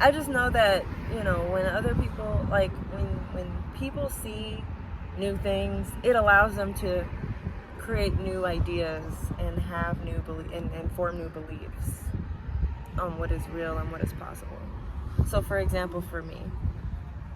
I just know that, you know, when other people, like, when people see new things, it allows them to create new ideas and have new and form new beliefs on what is real and what is possible. So, for example, for me,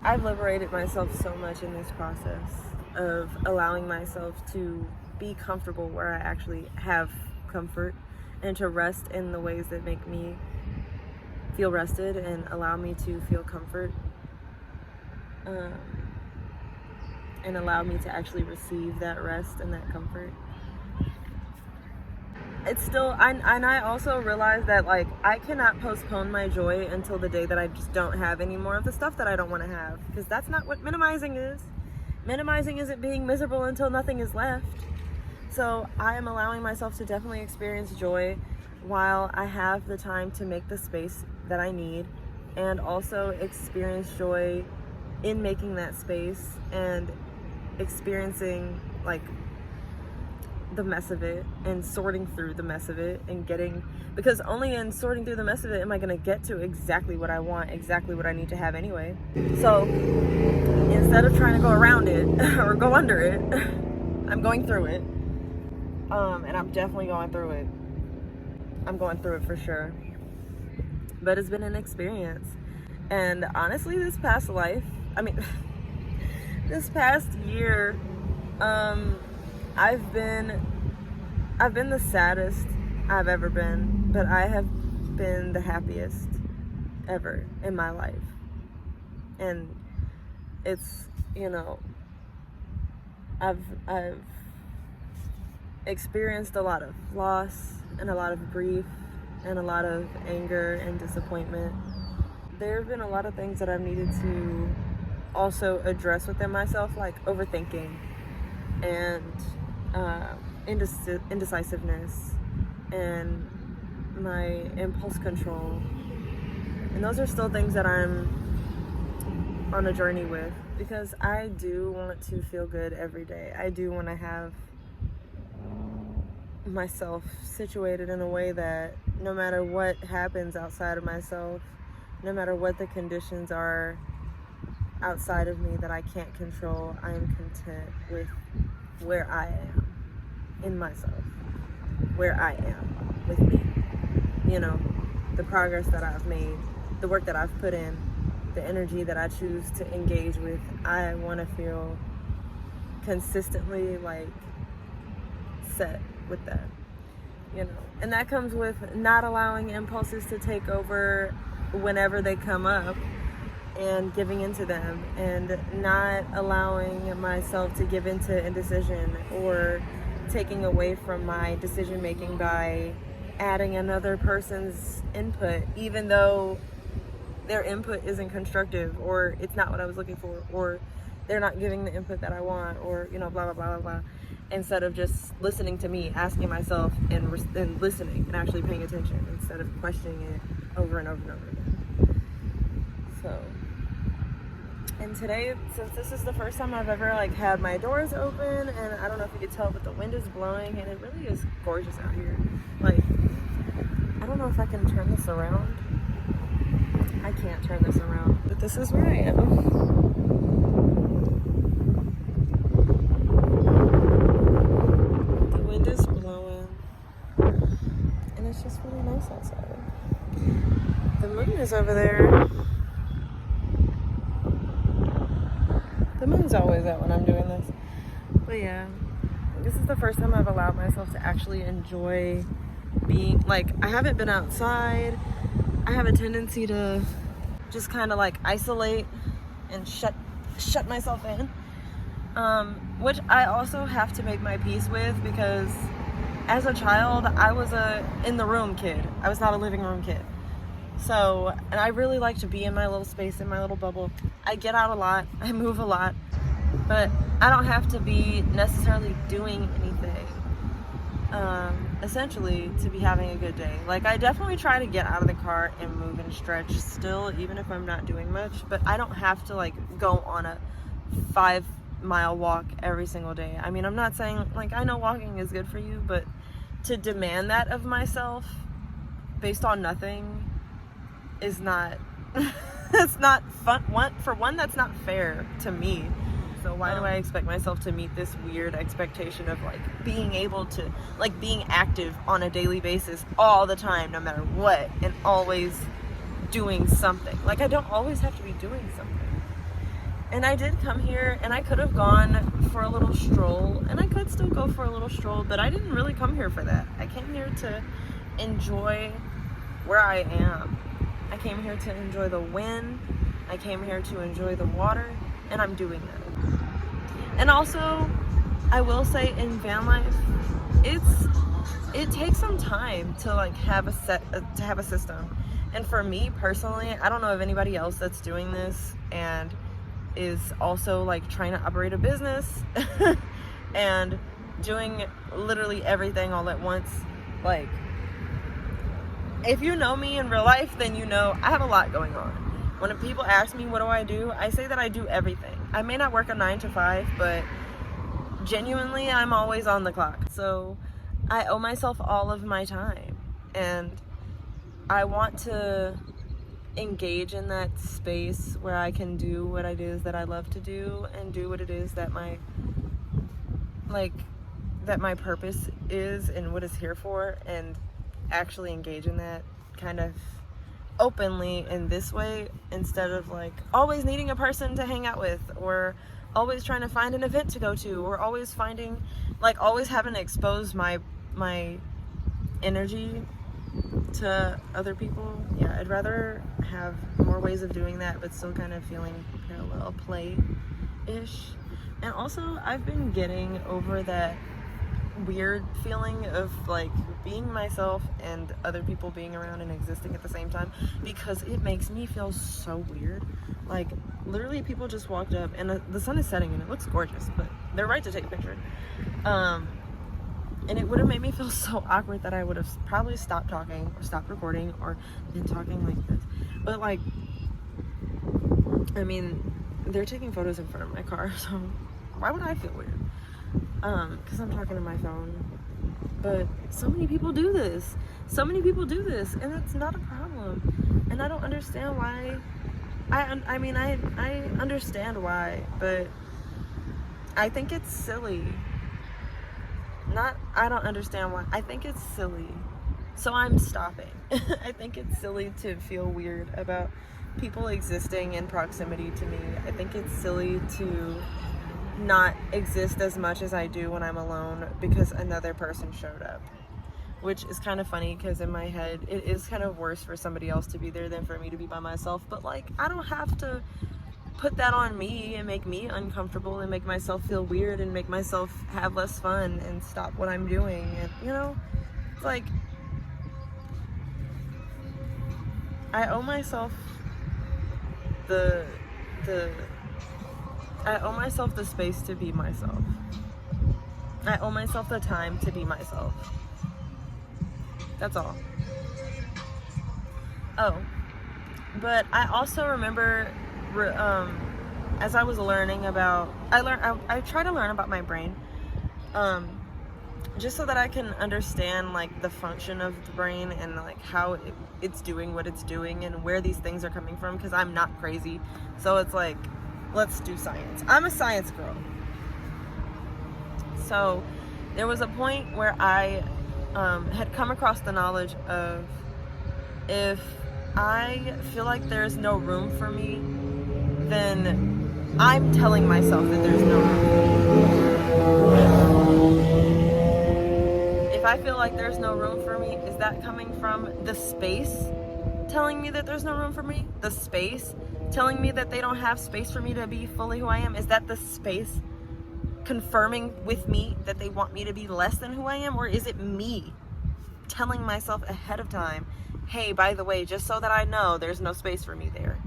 I've liberated myself so much in this process of allowing myself to be comfortable where I actually have comfort, and to rest in the ways that make me feel rested and allow me to feel comfort, and allow me to actually receive that rest and that comfort. It's still, and I also realize that, like, I cannot postpone my joy until the day that I just don't have any more of the stuff that I don't want to have, because that's not what minimizing is. Minimizing isn't being miserable until nothing is left. So I am allowing myself to definitely experience joy while I have the time to make the space that I need, and also experience joy in making that space and experiencing, like, the mess of it and sorting through the mess of it and getting, because only in sorting through the mess of it am I going to get to exactly what I want, exactly what I need to have anyway. So instead of trying to go around it or go under it, I'm going through it. And I'm definitely going through it. I'm going through it for sure. But it's been an experience. And honestly, this past year, I've been the saddest I've ever been, but I have been the happiest ever in my life. And it's, you know, I've experienced a lot of loss and a lot of grief and a lot of anger and disappointment. There have been a lot of things that I've needed to also address within myself, like overthinking and indecisiveness and my impulse control. And those are still things that I'm on a journey with, because I do want to feel good every day. I do want to have myself situated in a way that no matter what happens outside of myself, no matter what the conditions are outside of me that I can't control, I am content with where I am in myself, where I am with me. You know, the progress that I've made, the work that I've put in, the energy that I choose to engage with. I want to feel consistently, like, set with that, you know. And that comes with not allowing impulses to take over whenever they come up, and giving into them, and not allowing myself to give into indecision or taking away from my decision making by adding another person's input, even though their input isn't constructive, or it's not what I was looking for, or they're not giving the input that I want, or, you know, blah blah blah blah blah. Instead of just listening to me, asking myself, and listening and actually paying attention, instead of questioning it over and over and over again. So, and today, since this is the first time I've ever, like, had my doors open, and I don't know if you could tell, but the wind is blowing, and it really is gorgeous out here. Like, I don't know if I can turn this around. I can't turn this around, but this is where I am. The wind is blowing, and it's just really nice outside. The moon is over there. The moon's always out when I'm doing this. But yeah, this is the first time I've allowed myself to actually enjoy being, like, I haven't been outside. I have a tendency to just kind of, like, isolate and shut myself in, which I also have to make my peace with, because as a child I was a in the room kid. I was not a living room kid. So, and I really like to be in my little space, in my little bubble. I get out a lot, I move a lot, but I don't have to be necessarily doing anything, essentially, to be having a good day. Like, I definitely try to get out of the car and move and stretch still, even if I'm not doing much, but I don't have to, like, go on a 5-mile walk every single day. I mean, I'm not saying, like, I know walking is good for you, but to demand that of myself based on nothing is not That's not fun. For one, that's not fair to me. So why do I expect myself to meet this weird expectation of like being able to, like, being active on a daily basis all the time, no matter what, and always doing something? Like, I don't always have to be doing something. And I did come here, and I could have gone for a little stroll, and I could still go for a little stroll, but I didn't really come here for that. I came here to enjoy where I am. I came here to enjoy the wind. I came here to enjoy the water, and I'm doing that. And also, I will say, in van life, it takes some time to like have a system. And for me personally, I don't know of anybody else that's doing this and is also like trying to operate a business and doing literally everything all at once. Like, if you know me in real life, then you know I have a lot going on. When people ask me what do, I say that I do everything. I may not work a 9 to 5, but genuinely I'm always on the clock. So I owe myself all of my time, and I want to engage in that space where I can do what it is that I love to do, and do what it is that my purpose is and what it's here for, and actually engage in that kind of openly in this way, instead of like always needing a person to hang out with, or always trying to find an event to go to, or always having to expose my energy to other people. Yeah, I'd rather have more ways of doing that, but still kind of feeling parallel play-ish. And also, I've been getting over that weird feeling of like being myself and other people being around and existing at the same time, because it makes me feel so weird. Like, literally, people just walked up, and the sun is setting and it looks gorgeous, but they're right to take a picture. And it would have made me feel so awkward that I would have probably stopped talking or stopped recording or been talking like this. But like, I mean, they're taking photos in front of my car, so why would I feel weird? Because I'm talking to my phone. But so many people do this. And it's not a problem. And I don't understand why. I mean, I understand why, but I think it's silly. I don't understand why. I think it's silly. So I'm stopping. I think it's silly to feel weird about people existing in proximity to me. I think it's silly to not exist as much as I do when I'm alone because another person showed up. Which is kind of funny, because in my head it is kind of worse for somebody else to be there than for me to be by myself. But like, I don't have to put that on me and make me uncomfortable and make myself feel weird and make myself have less fun and stop what I'm doing. And it's like, I owe myself the space to be myself. I owe myself the time to be myself. That's all. Oh, but I also remember, as I was learning about, I try to learn about my brain, just so that I can understand like the function of the brain and like how it's doing what it's doing and where these things are coming from, because I'm not crazy. So it's like, let's do science. I'm a science girl. So there was a point where I had come across the knowledge of, if I feel like there's no room for me, then I'm telling myself that there's no room. If I feel like there's no room for me, is that coming from the space telling me that there's no room for me? The space telling me that they don't have space for me to be fully who I am? Is that the space confirming with me that they want me to be less than who I am? Or is it me telling myself ahead of time, hey, by the way, just so that I know there's no space for me there?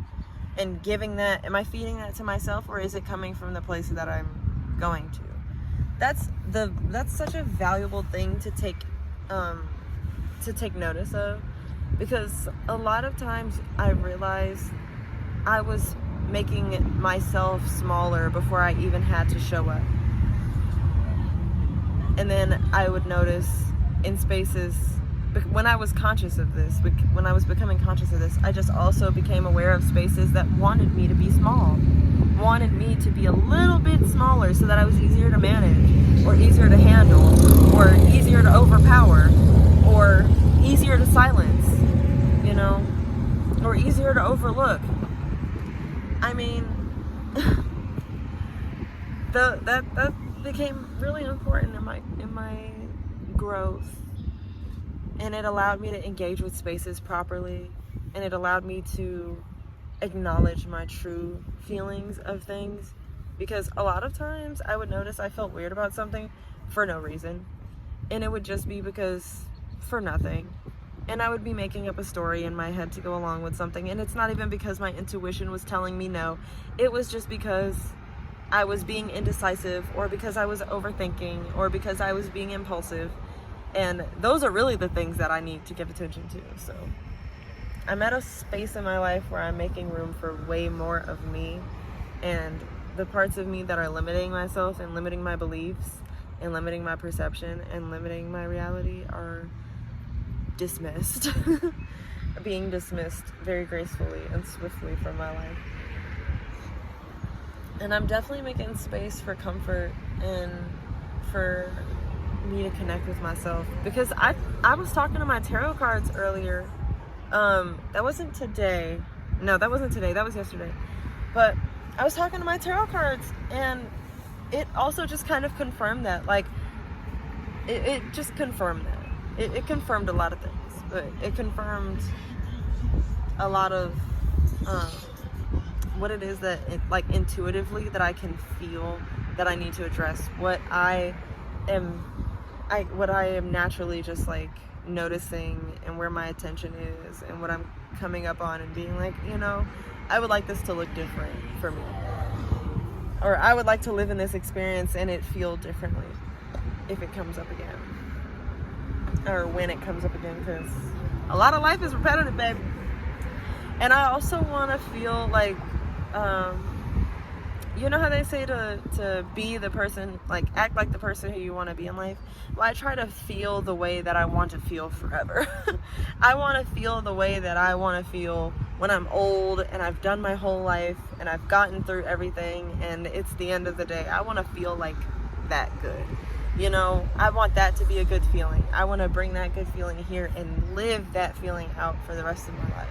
And giving that, am I feeding that to myself, or is it coming from the place that I'm going to? That's such a valuable thing to take notice of, because a lot of times I realized I was making myself smaller before I even had to show up. And then I would notice in spaces when I was conscious of this, when I was becoming conscious of this, I just also became aware of spaces that wanted me to be small, wanted me to be a little bit smaller so that I was easier to manage, or easier to handle, or easier to overpower, or easier to silence, you know, or easier to overlook. I mean, that became really important in my growth. And it allowed me to engage with spaces properly, and it allowed me to acknowledge my true feelings of things, because a lot of times I would notice I felt weird about something for no reason, and it would just be because for nothing, and I would be making up a story in my head to go along with something, and it's not even because my intuition was telling me no, it was just because I was being indecisive, or because I was overthinking, or because I was being impulsive. And those are really the things that I need to give attention to. So I'm at a space in my life where I'm making room for way more of me, and the parts of me that are limiting myself and limiting my beliefs and limiting my perception and limiting my reality are dismissed. Being dismissed very gracefully and swiftly from my life. And I'm definitely making space for comfort and for me to connect with myself, because I was talking to my tarot cards earlier. That wasn't today. No, that wasn't today. That was yesterday. But I was talking to my tarot cards, and it also just kind of confirmed that. Like, it just confirmed that. It confirmed a lot of things, but it confirmed a lot of what it is that like intuitively that I can feel that I need to address, what I am naturally just like noticing, and where my attention is, and what I'm coming up on and being like, you know, I would like this to look different for me, or I would like to live in this experience and it feel differently if it comes up again, or when it comes up again, because a lot of life is repetitive, babe. And I also want to feel like, you know how they say to be the person, like act like the person who you want to be in life? Well, I try to feel the way that I want to feel forever. I want to feel the way that I want to feel when I'm old and I've done my whole life and I've gotten through everything and it's the end of the day. I want to feel like that good. You know, I want that to be a good feeling. I want to bring that good feeling here and live that feeling out for the rest of my life.